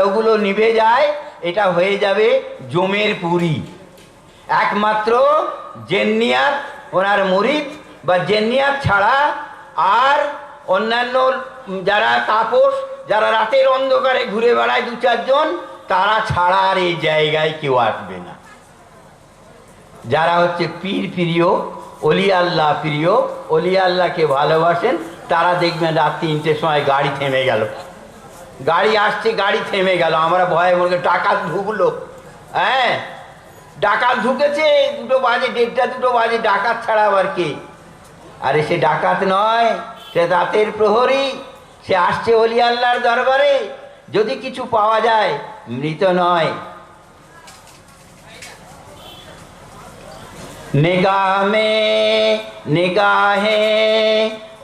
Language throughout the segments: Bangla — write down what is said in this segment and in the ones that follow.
আলোগুলো নিভে যায়, এটা হয়ে যাবে জমের পুরী। একমাত্র জেন্নিয়াত ওনার মুরিদ বা জেন্নিয়াত ছাড়া আর অন্যান্য যারা তাপস, যারা রাতের অন্ধকারে ঘুরে বেড়ায় দু চারজন, তারা ছাড়া আর এই জায়গায় কেউ আসবে না। যারা হচ্ছে পীর প্রিয়, অলি আল্লাহ প্রিয়, অলি আল্লাহকে ভালোবাসেন, তারা দেখবেন রাত 3টের সময় গাড়ি থেমে গেল, গাড়ি আসছে, গাড়ি থেমে গেল। আমরা ভয়ে বলতে ডাকাত ঢুকলো, হ্যাঁ ডাকাত ঢুকেছে, 2 বাজে, 1:30 2 বাজে, ডাকাত ছাড়া আবার কে? আরে সে ডাকাত নয়, সে রাতের প্রহরী, সে আসছে অলি আল্লাহর দরবারে। যদি কিছু পাওয়া যায়, মৃত নয়। निगाह में निगाहे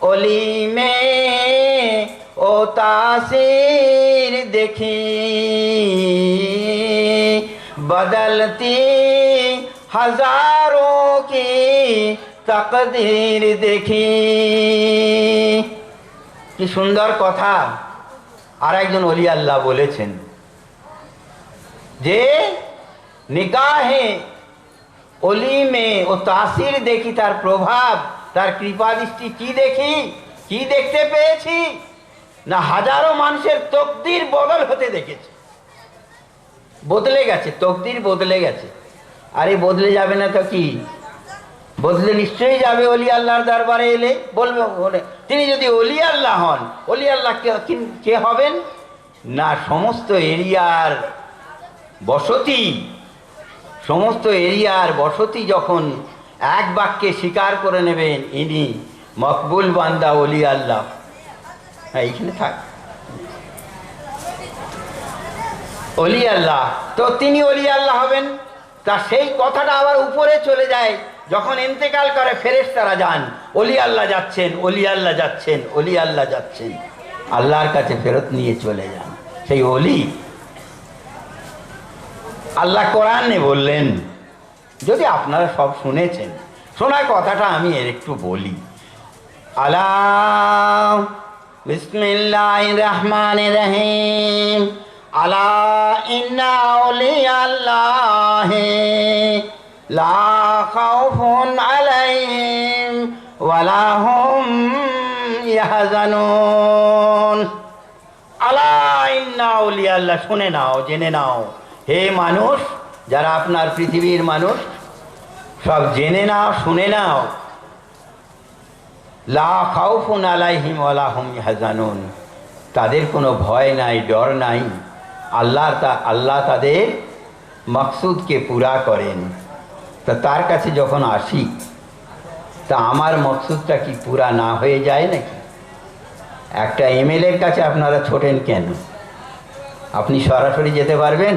ओली में ओ तासीर देखी, बदलती हजारों की तकदीर देखी। কি সুন্দর কথা। আর একজন ওলি আল্লাহ বলেছেন যে নিগাহে অলি মে ও তাসির দেখি, তার প্রভাব, তার কৃপা দৃষ্টি কি দেখি, কি দেখতে পেয়েছি না, হাজারো মানুষের তকদির বদল হতে দেখেছি। বদলে গেছে, তকদির বদলে গেছে। আরে বদলে যাবে না তো কি, বদলে নিশ্চয়ই যাবে অলি আল্লাহর দরবারে এলে। বলবে তিনি যদি অলি আল্লাহ হন, অলি আল্লাহ কে হবেন না, সমস্ত এরিয়ার বসতি, সমস্ত এরিয়ার বসতি যখন এক বাক্যে স্বীকার করে নেবেন ইনি মকবুল বান্দা অলি আল্লাহ, হ্যাঁ এইখানে থাক অলি আল্লাহ, তো তিনি অলি আল্লাহ হবেন। তা সেই কথাটা আবার উপরে চলে যায়, যখন ইন্তেকাল করে ফেরেশতারা যান, অলি আল্লাহ যাচ্ছেন, অলি আল্লাহ যাচ্ছেন, অলি আল্লাহ যাচ্ছেন, আল্লাহর কাছে ফেরত নিয়ে চলে যান সেই অলি। আল্লাহ কোরআনে বললেন, যদি আপনারা সব শুনেছেন, শোনা কথাটা আমি এর একটু বলি। আলা বিসমিল্লাহির রহমানির রহিম, আলা ইন্না আউলিয়া আল্লাহি লা খাউফুন আলাইহিম ওয়ালা হুম ইয়াহজানুন। আলা ইন্না আউলিয়া আল্লাহ, শুনে নাও, জেনে নাও, হে মানুষ, যারা আপনার পৃথিবীর মানুষ, সব জেনে নাও, শুনে নাও, লা খাউফুন আলাইহিম ওয়ালা হুম ইয়াহজানুন, তাদের কোনো ভয় নাই, ডর নাই। আল্লাহ তাদের মকসুদকে পুরা করেন। তা তার কাছে যখন আসি, তা আমার মকসুদটা কি পুরা না হয়ে যায় নাকি? একটা এমএলএর কাছে আপনারা ছোটেন কেন? আপনি সরাসরি যেতে পারবেন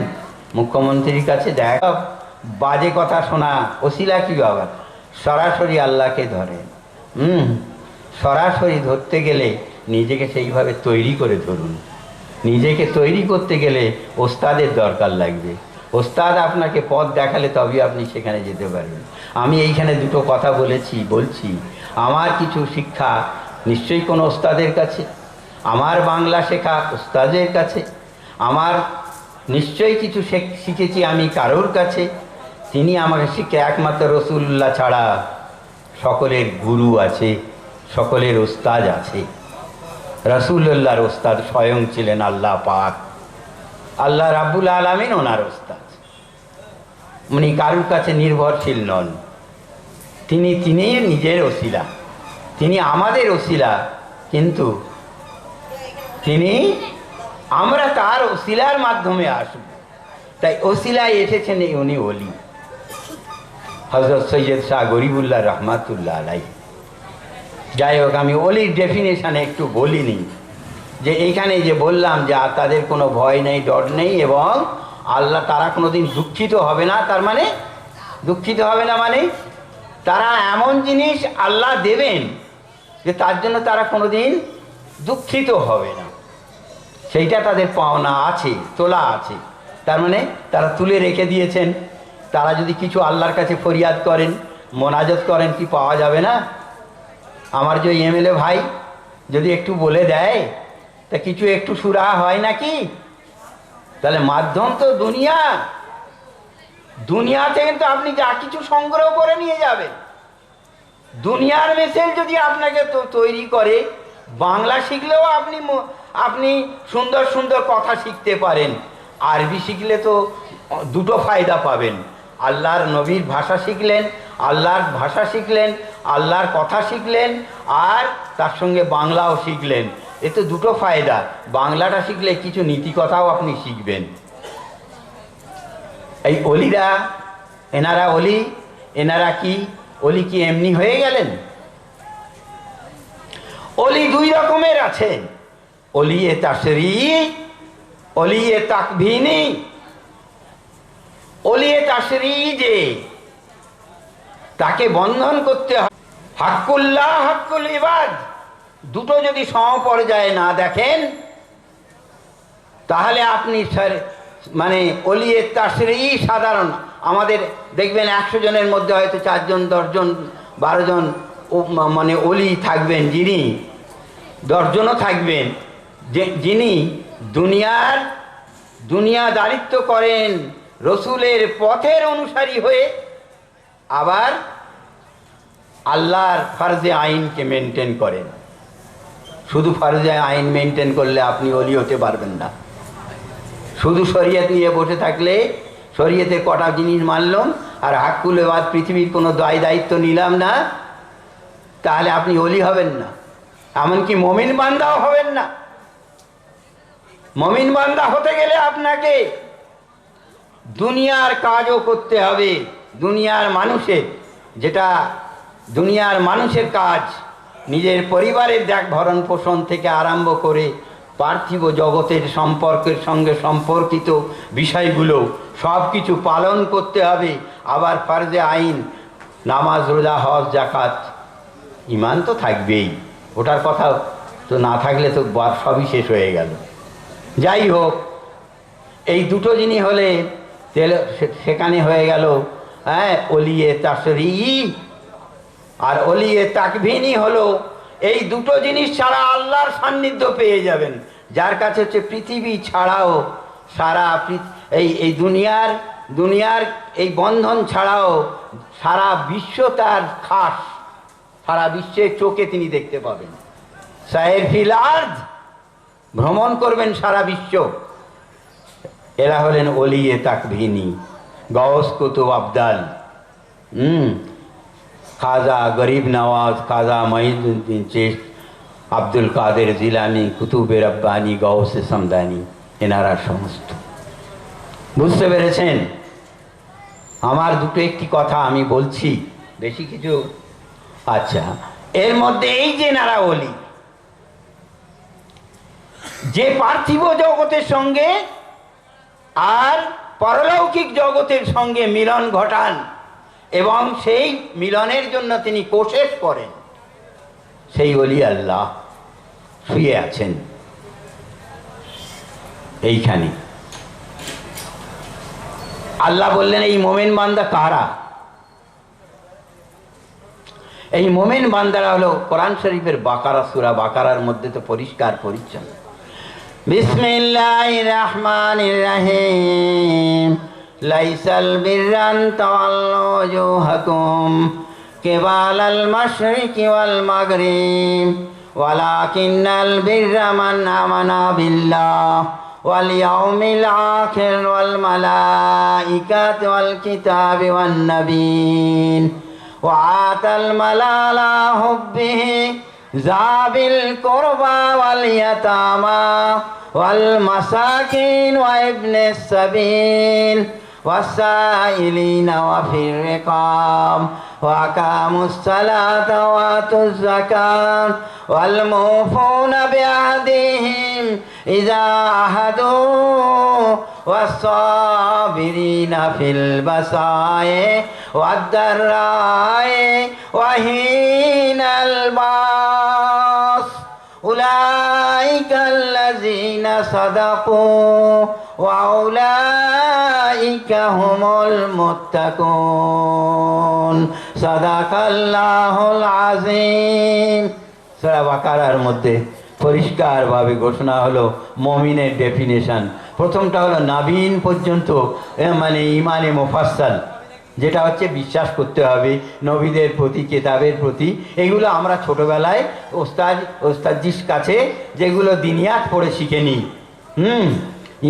মুখ্যমন্ত্রীর কাছে? দেখা বাজে কথা শোনা ওসিলা কি আবার সরাসরি আল্লাহকে ধরেন। সরাসরি ধরতে গেলে নিজেকে সেইভাবে তৈরি করে ধরুন। নিজেকে তৈরি করতে গেলে ওস্তাদের দরকার লাগবে। ওস্তাদ আপনাকে পথ দেখালে তবেই আপনি সেখানে যেতে পারবেন। আমি এইখানে দুটো কথা বলছি, আমার কিছু শিক্ষা নিশ্চয়ই কোনো ওস্তাদের কাছে, আমার বাংলা শেখা ওস্তাদের কাছে, আমার নিশ্চয়ই কিছু শিখেছি আমি কারোর কাছে। তিনি আমাকে শিখে, একমাত্র রসুল্লাহ ছাড়া সকলের গুরু আছে, সকলের ওস্তাদ আছে। রসুল্লাহর ওস্তাদ স্বয়ং ছিলেন আল্লাহ পাক, আল্লাহ রাব্বুল আলামিন ওনার ওস্তাদ। উনি কারুর কাছে নির্ভরশীল নন, তিনি নিজের ওসিলা, তিনি আমাদের ওসিলা, কিন্তু আমরা তার ওসিলার মাধ্যমে আসব। তাই ওসিলায় এসেছেন উনি ওলি হযরত সৈয়দ শাহ গরিবুল্লাহ রহমাতুল্লাহ আলাইহি। যাই হোক, আমি ওলির ডেফিনেশানে একটু বলিনি, যে এইখানে যে বললাম যে তাদের কোনো ভয় নেই, ডর নেই, এবং আল্লাহ তারা কোনোদিন দুঃখিত হবে না। তার মানে দুঃখিত হবে না মানে তারা এমন জিনিস আল্লাহ দেবেন যে তার জন্য তারা কোনোদিন দুঃখিত হবে না। সেইটা তাদের পাওনা আছে, তোলা আছে। তার মানে তারা তুলে রেখে দিয়েছেন। তারা যদি কিছু আল্লাহর কাছে ফরিয়াদ করেন, মোনাজাত করেন, কি পাওয়া যাবে না? আমার যে এমএলএ ভাই যদি একটু বলে দেয়, তা কিছু একটু সুরাহা হয় নাকি? তাহলে মাধ্যম তো দুনিয়া, দুনিয়াতে কিন্তু আপনি যা কিছু সংগ্রহ করে নিয়ে যাবেন। দুনিয়ার মেসেজ যদি আপনাকে তো তৈরি করে, বাংলা শিখলেও আপনি সুন্দর সুন্দর কথা শিখতে পারেন। আরবি শিখলে তো দুটো ফায়দা পাবেন, আল্লাহর নবীর ভাষা শিখলেন, আল্লাহর ভাষা শিখলেন, আল্লাহর কথা শিখলেন, আর তার সঙ্গে বাংলাও শিখলেন। এ তো দুটো ফায়দা। বাংলাটা শিখলে কিছু নীতি কথাও আপনি শিখবেন। এই অলিরা, এনারা অলি, এনারা কি অলি কি এমনি হয়ে গেলেন? অলি দুই রকমের আছেন, অলিয়ে তাশরি, অলিয়ে তাকভিনি। অলিয়ে তাশরি যে তাকে বন্ধন করতে হয়, হাক্কুল্লাহ হাক্কুল ইবাদ দুটো যদি সমপর্যায়ে না দেখেন, তাহলে আপনি মানে অলিয়ে তাশরি সাধারণ, আমাদের দেখবেন 100 জনের মধ্যে হয়তো 4 জন 10 জন 12 জন মানে অলি থাকবেন, যিনি 10 জনও থাকবেন যিনি দুনিয়াদারিত্ব করেন, রসুলের পথের অনুসারী হয়ে আবার আল্লাহর ফরজে আইনকে মেনটেন করেন। শুধু ফরজে আইন মেনটেন করলে আপনি অলি হতে পারবেন না। শুধু শরীয়ত নিয়ে বসে থাকলে, শরীয়তে কটা জিনিস মানলাম আর হাক্কুল ইবাদ পৃথিবীর কোনো দায়িত্ব নিলাম না, তাহলে আপনি অলি হবেন না, এমনকি মমিন বান্দাও হবেন না। মমিন বান্দা হতে গেলে আপনাকে দুনিয়ার কাজও করতে হবে। দুনিয়ার মানুষের কাজ, নিজের পরিবারের ভরণ পোষণ থেকে আরম্ভ করে পার্থিব জগতের সম্পর্কের সঙ্গে সম্পর্কিত বিষয়গুলো সব কিছু পালন করতে হবে। আবার ফরজে আইন, নামাজ, রোজা, হজ, যাকাত, ঈমান তো থাকবেই, ওটার কথা তো না থাকলে তো সবই শেষ হয়ে গেল। যাই হোক, এই দুটো জিনিস হলে সেখানে হয়ে গেল অলিয়ে তাশরি আর অলিয়ে তাকভিনি। হলো এই দুটো জিনিস ছাড়া আল্লাহর সান্নিধ্য পেয়ে যাবেন, যার কাছে হচ্ছে পৃথিবী ছাড়াও সারা এই দুনিয়ার এই বন্ধন ছাড়াও সারা বিশ্ব তার খাস, সারা বিশ্বের চোখে তিনি দেখতে পাবেন। সায়ের ফিল আরদ, ভ্রমণ করবেন সারা বিশ্ব। এরা হলেন অলিয়ে তাকভিনি, গৌস কুতুব আবদাল, খাজা গরিব নওয়াজ, খাজা মঈনুদ্দিন চিশতি, আব্দুল কাদের জিলানি, কুতুবে রব্বানি, গৌসে সমদানি, এনারা সমস্ত। বুঝতে পেরেছেন? আমার একটি কথা আমি বলছি, বেশি কিছু। আচ্ছা, এর মধ্যে এই যে এনারা অলি, যে পার্থিব জগতের সঙ্গে আর পারলৌকিক জগতের সঙ্গে মিলন ঘটান এবং সেই মিলনের জন্য তিনি কোশেশ করেন, সেই ওলি আল্লাহ শুয়ে আছেন এইখানে। আল্লাহ বললেন, এই মোমেন বান্দা কারা? এই মোমেন বান্দারা হলো কোরআন শরীফের বাকারা, সূরা বাকারার মধ্যে তো পরিষ্কার পরিচ্ছন্ন। বিসমিল্লাহির রহমানির রহিম। লাইসাল বিররান তাওয়াল্লু ওজুহাকুম কিবালাল মাশরিকি ওয়াল মাগরিব ওয়ালাকিন্নাল বিররা মান আমানা বিল্লাহ ওয়াল ইয়াউমিল আখির ওয়াল মালাইকাতি ওয়াল কিতাবি ওয়ান নাবিয়্যিন ওয়া আতাল মালা আলা হুব্বিহি যাবিল কুরবা ওয়াল ইয়াতামা ওয়াল মাসাকিন ওয়া ইবনিস সাবিল ওয়াসাইলিনা ওয়া ফির রিকাব ওয়া আকামুস সালাতা ওয়া আতুজ যাকাত ওয়াল মুফুনা বিআহদিহিম ইযা আহাদু ওয়াস সাবিরিনা ফিল বাসায়ে ওয়াদ দাররায়ে ওয়া হিনাল বাস উলাইকাল্লাযীনা সাদাকু ওয়া উলাইকা হুমুল মুত্তাকুন। সাদাকাল্লাহুল আযীম। সূরা বাকারার মধ্যে পরিষ্কারভাবে ঘোষণা হলো মুমিনের ডেফিনেশন। প্রথমটা হলো নাবিন পর্যন্ত মানে ইমানে মুফাসসাল, যেটা হচ্ছে বিশ্বাস করতে হবে নবীদের প্রতি, কেতাবের প্রতি। এগুলো আমরা ছোটোবেলায় ওস্তাদজির কাছে যেগুলো দিনিয়াত পড়ে শিখে নিই।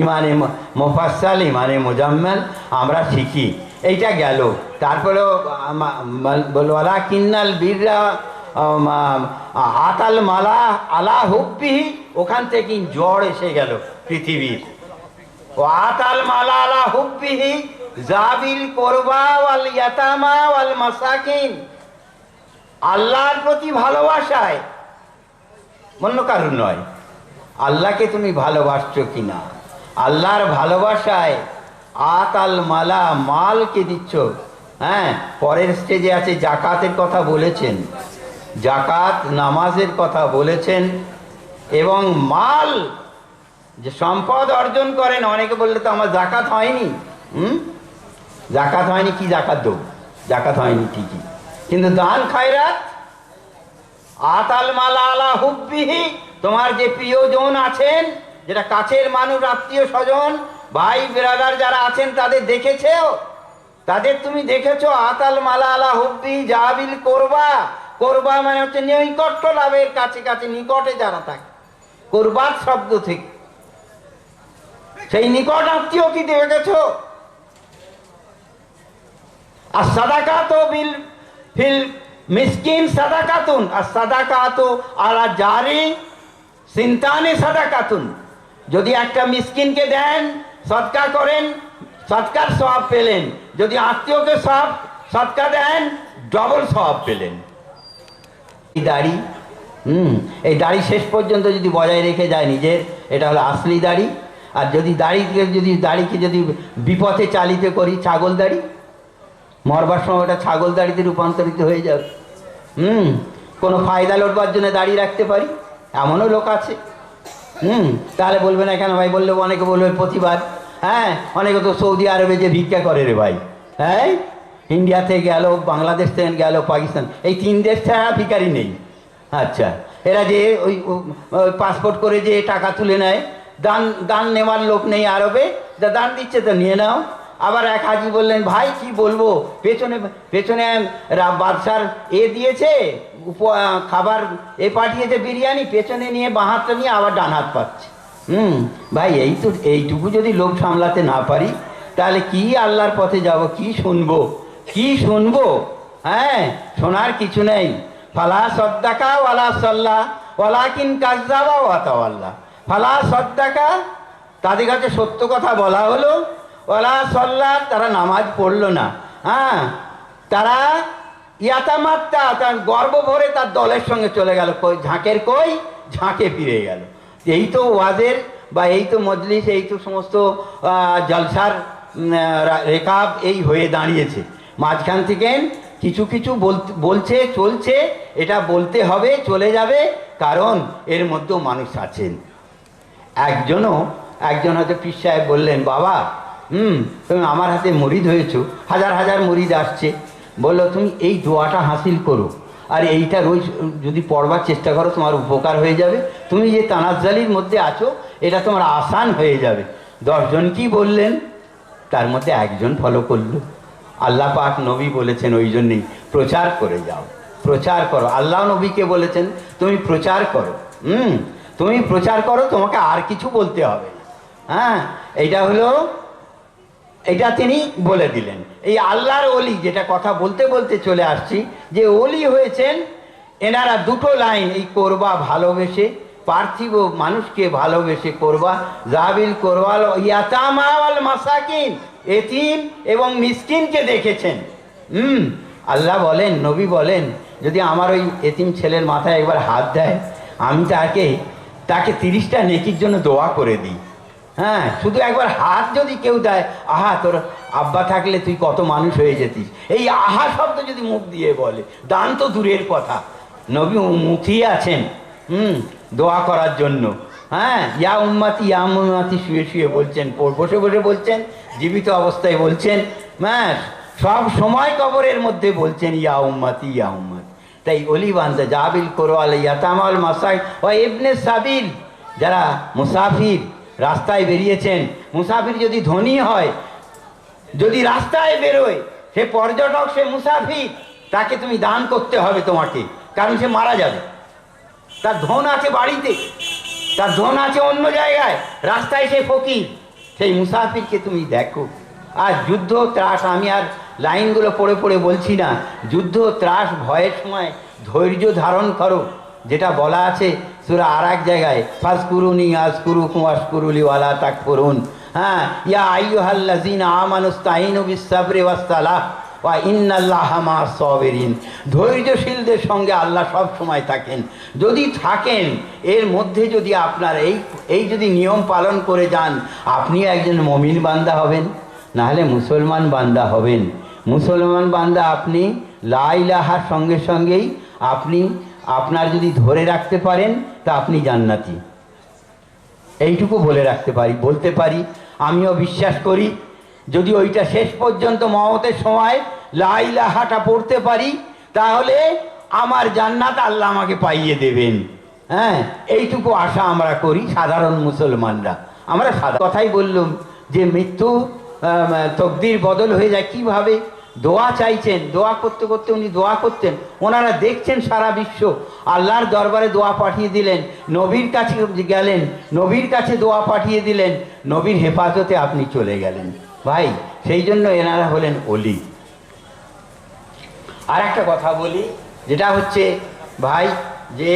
ইমানে মুফাসসাল, ইমানে মুজাম্মেল আমরা শিখি। এইটা গেল। তারপরেও বলা কিন্নাল বীররা আতাল মালা আলা হুব্বিহি, ওখান থেকে জ্বর এসে গেল পৃথিবীর। ও আতাল মালা আলা হুব্বিহি জাবিল কোরবা ওয়াল ইয়াতামা ওয়াল মাসাকিন, আল্লাহর প্রতি ভালোবাসায়, অন্য কারণ নয়। আল্লাহকে তুমি ভালোবাসছো কিনা, আল্লাহর ভালোবাসায় আতাল মালা, মালকে দিচ্ছ। হ্যাঁ, পরের স্টেজে আছে জাকাতের কথা বলেছেন, জাকাত নামাজের কথা বলেছেন, এবং মাল যে সম্পদ অর্জন করেন। অনেকে বললে তো আমার জাকাত হয়নি। জাকাত হয়নি, কি জাকাত দেব? জাকাত হয়নি ঠিকই, কিন্তু দান খায়রাত আতাল মালা আলা হুব্বিহি, তোমার যে প্রিয়জন আছেন, যেটা কাছের মানুষ, আত্মীয় স্বজন, ভাই ব্রাদার যারা আছেন, তাদের দেখেছো, তাদের তুমি দেখেছো। আতাল মালা আলা হুব্বি জাবিল কোরবা, কোরবা মানে হচ্ছে নৈকট্য লাভের, কাছে কাছে নিকটে যারা থাকে, কোরবাত শব্দ থেকে সেই নিকট আত্মীয় কি দেখেছো? আর সাদাকাতো বিল ফিল মিসকিন সাদাকাতুন, আর সাদাকাতো আলা জারি সিনতানে সাদাকাতুন। যদি একটা মিসকিনকে দেন, সদকা করেন, সদকার সওয়াব পেলেন। যদি আত্মীয়কে সদকা দেন, ডবল সওয়াব পেলেন। এই দাড়ি, এই দাড়ি শেষ পর্যন্ত যদি বজায় রেখে যায় নিজের, এটা হলো আসলি দাড়ি। আর যদি দাড়িকে যদি বিপথে চালিত করি, ছাগল দাড়ি, মরবার সময় ওটা ছাগল দাড়িতে রূপান্তরিত হয়ে যাবে। কোনো ফায়দা লড়বার জন্য দাঁড়িয়ে রাখতে পারি, এমনও লোক আছে। তাহলে বলবে না কেন ভাই? বললে অনেকে বলবে প্রতিবাদ। হ্যাঁ, অনেকে তো সৌদি আরবে যে ভিক্ষা করে রে ভাই। হ্যাঁ, ইন্ডিয়া থেকে গেল, বাংলাদেশ থেকে গেল, পাকিস্তান, এই 3 দেশ ছাড়া ভিখারি নেই। আচ্ছা, এরা যে ওই পাসপোর্ট করে যে টাকা তুলে নেয়, দান নেওয়ার লোক নেই আরবে, দান দিচ্ছে তো নিয়ে নাও। আবার এক হাজি বললেন, ভাই কি বলবো, পেছনে বাদশার দিয়েছে খাবার, পাঠিয়েছে বিরিয়ানি, পেছনে নিয়ে বাঁ হাতটা নিয়ে আবার ডান হাত পাচ্ছে। ভাই এইটুকু যদি লোভ সামলাতে না পারি, তাহলে কি আল্লাহর পথে যাব? কি শুনবো? হ্যাঁ, শোনার কিছু নেই। ফালা সদ্দাকা ওয়ালা সাল্লাহ ওয়ালাকিন কাযযাবা ওয়া তাওয়াল্লা। ফালা সদ্দাকা, তাদের কাছে সত্য কথা বলা হলো, ওয়ালা সাল্লাহ, তারা নামাজ পড়লো না। হ্যাঁ, তারা ইয়াতামাত্তা, তার গর্ব ভরে তার দলের সঙ্গে চলে গেল, ঝাঁকে ফিরে গেল। এই তো ওয়াজের বা এই তো মজলিস, এই তো সমস্ত জলসার রেকাব এই হয়ে দাঁড়িয়েছে। মাঝখান থেকে কিছু বলছে, চলছে, এটা বলতে হবে, চলে যাবে, কারণ এর মধ্যেও মানুষ আছেন। একজন হয়তো পীর সাহেব বললেন, বাবা তুমি আমার হাতে মুরিদ হয়েছো, হাজার হাজার মুরিদ আসছে, বললো তুমি এই দোয়াটা হাসিল করো, আর এইটা রোজ যদি পড়বার চেষ্টা করো, তোমার উপকার হয়ে যাবে। তুমি যে তানাজ্জালির মধ্যে আছো, এটা তোমার আসান হয়ে যাবে। 10 জন কি বললেন, তার মধ্যে একজন ফলো করলো। আল্লাহ পাক নবী বলেছেন, ওই জন্যেই প্রচার করে যাও, প্রচার করো। আল্লাহ নবীকে বলেছেন তুমি প্রচার করো, তুমি প্রচার করো, তোমাকে আর কিছু বলতে হবে না। হ্যাঁ, এটা তিনি বলে দিলেন। এই আল্লাহর ওলি, যেটা কথা বলতে বলতে চলে আসছি, যে ওলি হয়েছেন এনারা 2টো লাইন, এই কোরবা ভালোবেসে, পার্থিব মানুষকে ভালোবেসে কোরবা, জাবিল কোরবাল ইয়াতামা ওয়াল মাসাকিন, এতিম এবং মিসকিনকে দেখেছেন। আল্লাহ বলেন, নবী বলেন, যদি আমার ওই এতিম ছেলের মাথায় একবার হাত দেয়, আমি তাকে 30টা নেকির জন্য দোয়া করে দিই। হ্যাঁ, শুধু একবার হাত যদি কেউ দেয়, আহা তোর আব্বা থাকলে তুই কত মানুষ হয়ে যেতিস, এই আহা শব্দ যদি মুখ দিয়ে বলে, দান তো দূরের কথা, নবী মুখিয়ে আছেন দোয়া করার জন্য। হ্যাঁ, ইয়া উম্মতি শুয়ে শুয়ে বলছেন, বসে বসে বলছেন, জীবিত অবস্থায় বলছেন, হ্যাঁ, সব সময় কবরের মধ্যে বলছেন ইয়া উম্মতি। তাই অলি বান্দা জাবিল কোরআল ইয়াতামাল মাসাই ও ইবনে সাবিল, যারা মুসাফির, রাস্তায় বেরিয়েছেন। মুসাফির যদি ধনী হয়, যদি রাস্তায় বেরোয়, সে পর্যটক, সে মুসাফির, তাকে তুমি দান করতে হবে তোমাকে, কারণ সে মারা যাবে। তার ধন আছে বাড়িতে, তার ধন আছে অন্য জায়গায়, রাস্তায় সে ফকির। সেই মুসাফিরকে তুমি দেখো। আর যুদ্ধ ত্রাস, আমি আর লাইনগুলো পড়ে পড়ে বলছি না, যুদ্ধ ত্রাস ভয়ের সময় ধৈর্য ধারণ করো, যেটা বলা আছে সূরা আর এক জায়গায়, ফাজকুরুনি আযকুরুকুম ওয়াশকুরুলি ওয়ালা তাকফুরুন। হ্যাঁ, ইয়া আইয়ুহাল্লাযীনা আমানুস্তাঈনু বিস-সাবরি ওয়াস-সালাহ ওয়া ইন্নাল্লাহা মা'আস সাবিরিন। ধৈর্যশীলদের সঙ্গে আল্লাহ সব সময় থাকেন। যদি থাকেন, এর মধ্যে যদি আপনার এই যদি নিয়ম পালন করে যান, আপনিও একজন মুমিন বান্দা হবেন, নাহলে মুসলমান বান্দা হবেন। মুসলমান বান্দা আপনি লা ইলাহার সঙ্গে সঙ্গেই আপনি আপনার যদি ধরে রাখতে পারেন, তা আপনি জান্নাতি। এইটুকু বলতে পারি। আমিও বিশ্বাস করি, যদি ওইটা শেষ পর্যন্ত মওতের সময় লা ইলাহাটা পড়তে পারি, তাহলে আমার জান্নাত আল্লাহ আমাকে পাইয়ে দেবেন। হ্যাঁ, এইটুকু আশা আমরা করি সাধারণ মুসলমানরা। আমরা সাদা কথাই বললাম যে মৃত্যু তকদির বদল হয়ে যায় কিভাবে। দোয়া চাইছেন, দোয়া করতে করতে উনি দোয়া করতেন, ওনারা দেখছেন সারা বিশ্ব, আল্লাহর দরবারে দোয়া পাঠিয়ে দিলেন, নবীর কাছে গেলেন, নবীর কাছে দোয়া পাঠিয়ে দিলেন, নবীর হেফাজতে আপনি চলে গেলেন ভাই। সেই জন্য এনারা হলেন ওলি। আর একটা কথা বলি, যেটা হচ্ছে ভাই, যে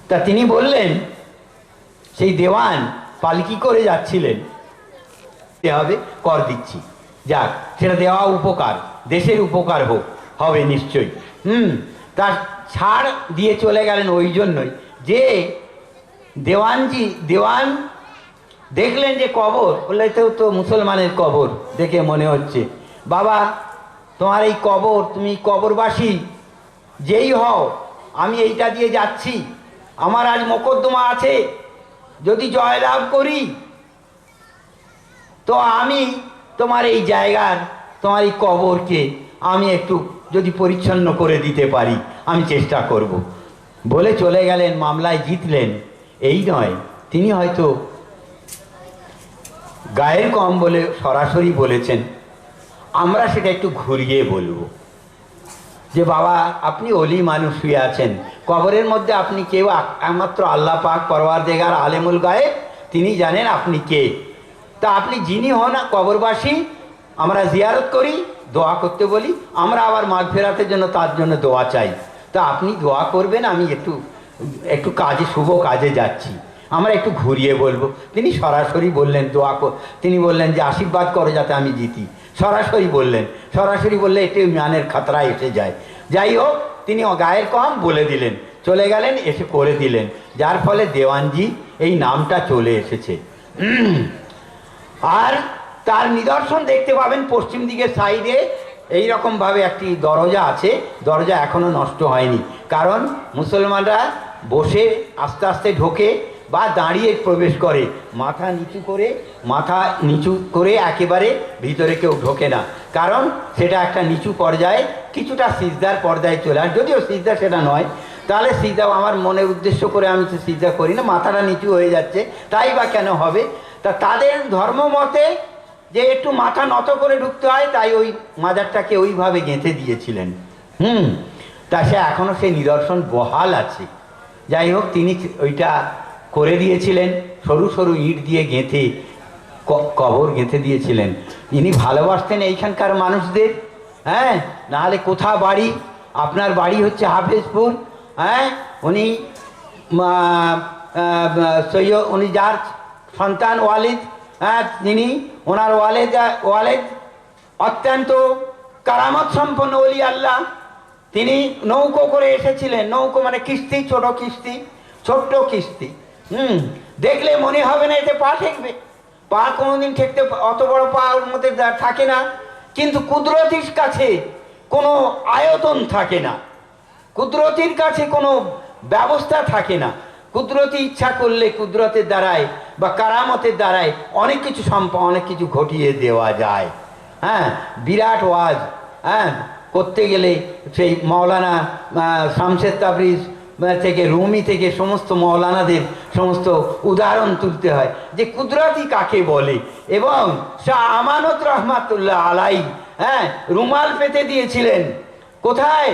তা তিনি বললেন, সেই দেওয়ান পালকি করে যাচ্ছিলেন, হবে কর দিচ্ছি, যাক সেটা দেওয়া উপকার, দেশের উপকার হবে নিশ্চয়ই। তার ছাড় দিয়ে চলে গেলেন ওই জন্যই যে দেওয়ান দেখলেন যে কবর, বললে তো মুসলমানের কবর দেখে মনে হচ্ছে, বাবা তোমার এই কবর, তুমি কবরবাসী যেই হও, আমি এইটা দিয়ে যাচ্ছি, আমার আজ মোকদ্দমা আছে, যদি জয়লাভ করি তো আমি তোমার এই জায়গার, তোমার এই কবরকে আমি একটু যদি পরিচ্ছন্ন করে দিতে পারি, আমি চেষ্টা করব। বলে চলে গেলেন, মামলায় জিতলেন। এই নয়, তিনি হয়তো গায়ের কম বলে সরাসরি বলেছেন, আমরা সেটা একটু ঘুরিয়ে বলবো যে বাবা আপনি অলি মানুষ শুয়ে আছেন, কবরের মধ্যে আপনি কেউ, একমাত্র আল্লাহ পাক পরওয়ারদিগার আলেমুল গায়েব, তিনি জানেন আপনি কে। তা আপনি যিনি হন কবরবাসী, আমরা জিয়ারত করি, দোয়া করতে বলি, আমরা আবার মাগফিরাতের জন্য তার জন্য দোয়া চাই। তা আপনি দোয়া করবেন, আমি একটু কাজে, শুভ কাজে যাচ্ছি, আমরা একটু ঘুরিয়ে বলবো। তিনি সরাসরি বললেন তিনি বললেন যে আশীর্বাদ করো যাতে আমি জিতি, সরাসরি বললে এটি ইমানের খাতরা এসে যায়। যাই হোক, তিনি গায়ের কম বলে দিলেন, চলে গেলেন, এসে করে দিলেন, যার ফলে দেওয়ানজি এই নামটা চলে এসেছে। আর তার নিদর্শন দেখতে পাবেন পশ্চিম দিকের সাইডে এইরকমভাবে একটি দরজা আছে, দরজা এখনো নষ্ট হয়নি, কারণ মুসলমানরা বসে আস্তে আস্তে ঢোকে বা দাঁড়িয়ে প্রবেশ করে, মাথা নিচু করে একেবারে ভিতরে কেউ ঢোকে না, কারণ সেটা একটা নিচু পর্যায়ে, কিছুটা সিজদার পর্যায়ে চলে আসে। যদিও সিজদা সেটা নয়, তাহলে সিজদা আমার মনের উদ্দেশ্য করে আমি তো সিজদা করি না, মাথাটা নিচু হয়ে যাচ্ছে, তাই বা কেন হবে। তা তাদের ধর্ম মতে যে একটু মাথা নত করে ঢুকতে হয়, তাই ওই মাজারটাকে ওইভাবে গেঁথে দিয়েছিলেন। তা সে এখনও সেই নিদর্শন বহাল আছে। যাই হোক, তিনি ওইটা করে দিয়েছিলেন, সরু সরু ইট দিয়ে গেঁথে কবর গেঁথে দিয়েছিলেন। ইনি ভালোবাসতেন এইখানকার মানুষদের। হ্যাঁ, নাহলে কোথা বাড়ি, আপনার বাড়ি হচ্ছে হাফেজপুর, হ্যাঁ, উনি উনি যার সন্তান ওয়ালিদ, হ্যাঁ, তিনি ওনার ওয়ালেদ অত্যন্ত কারামত সম্পন্ন ওলি আল্লাহ। তিনি নৌকো করে এসেছিলেন, নৌকো মানে কিস্তি, ছোট্ট কিস্তি। দেখলে মনে হবে না এতে পা ঠেকবে, পা কোনোদিন ঠেকতে, অত বড় পা ওর মধ্যে থাকে না। কিন্তু কুদরতির কাছে কোনো আয়তন থাকে না, কুদরতির কাছে কোনো ব্যবস্থা থাকে না। কুদরতি ইচ্ছা করলে কুদরতের দ্বারায় বা কারামতের দ্বারায় অনেক কিছু ঘটিয়ে দেওয়া যায়। হ্যাঁ, বিরাট ওয়াজ করতে গেলে সেই মাওলানা শামসেদ তাবরিজ থেকে, রুমি থেকে সমস্ত মৌলানাদের সমস্ত উদাহরণ তুলতে হয় যে কুদরতি কাকে বলে। এবং শাহ আমানত রহমাতুল্লাহ আলাই, হ্যাঁ, রুমাল পেতে দিয়েছিলেন কোথায়?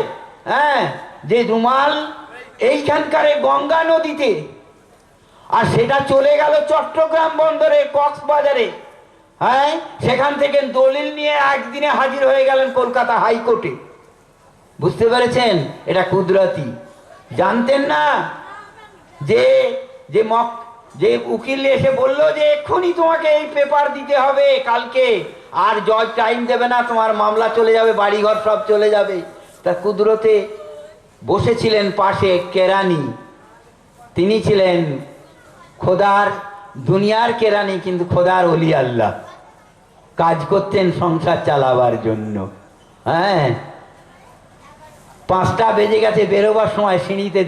হ্যাঁ, যে রুমাল এইখানকার গঙ্গা নদীতে, আর সেটা চলে গেল চট্টগ্রাম বন্দরে, কক্সবাজারে। হ্যাঁ, সেখান থেকে দলিল নিয়ে একদিনে হাজির হয়ে গেলেন কলকাতা হাইকোর্টে। বুঝতে পেরেছেন? এটা কুদরতি। জানতেন না যে যে যে উকিল এসে বলল যে এক্ষুনি তোমাকে এই পেপার দিতে হবে কালকে, আর জজ টাইম দেবে না, তোমার মামলা চলে যাবে, বাড়িঘর সব চলে যাবে। তা কুদরতে বসেছিলেন পাশে কেরানি, তিনি ছিলেন খোদার, দুনিয়ার কেরানি কিন্তু খোদার ওলি আল্লাহ, কাজ করতেন সংসার চালাবার জন্য। হ্যাঁ, 5টা বেজে গেছে, বেরোবার সময় সিঁড়িতে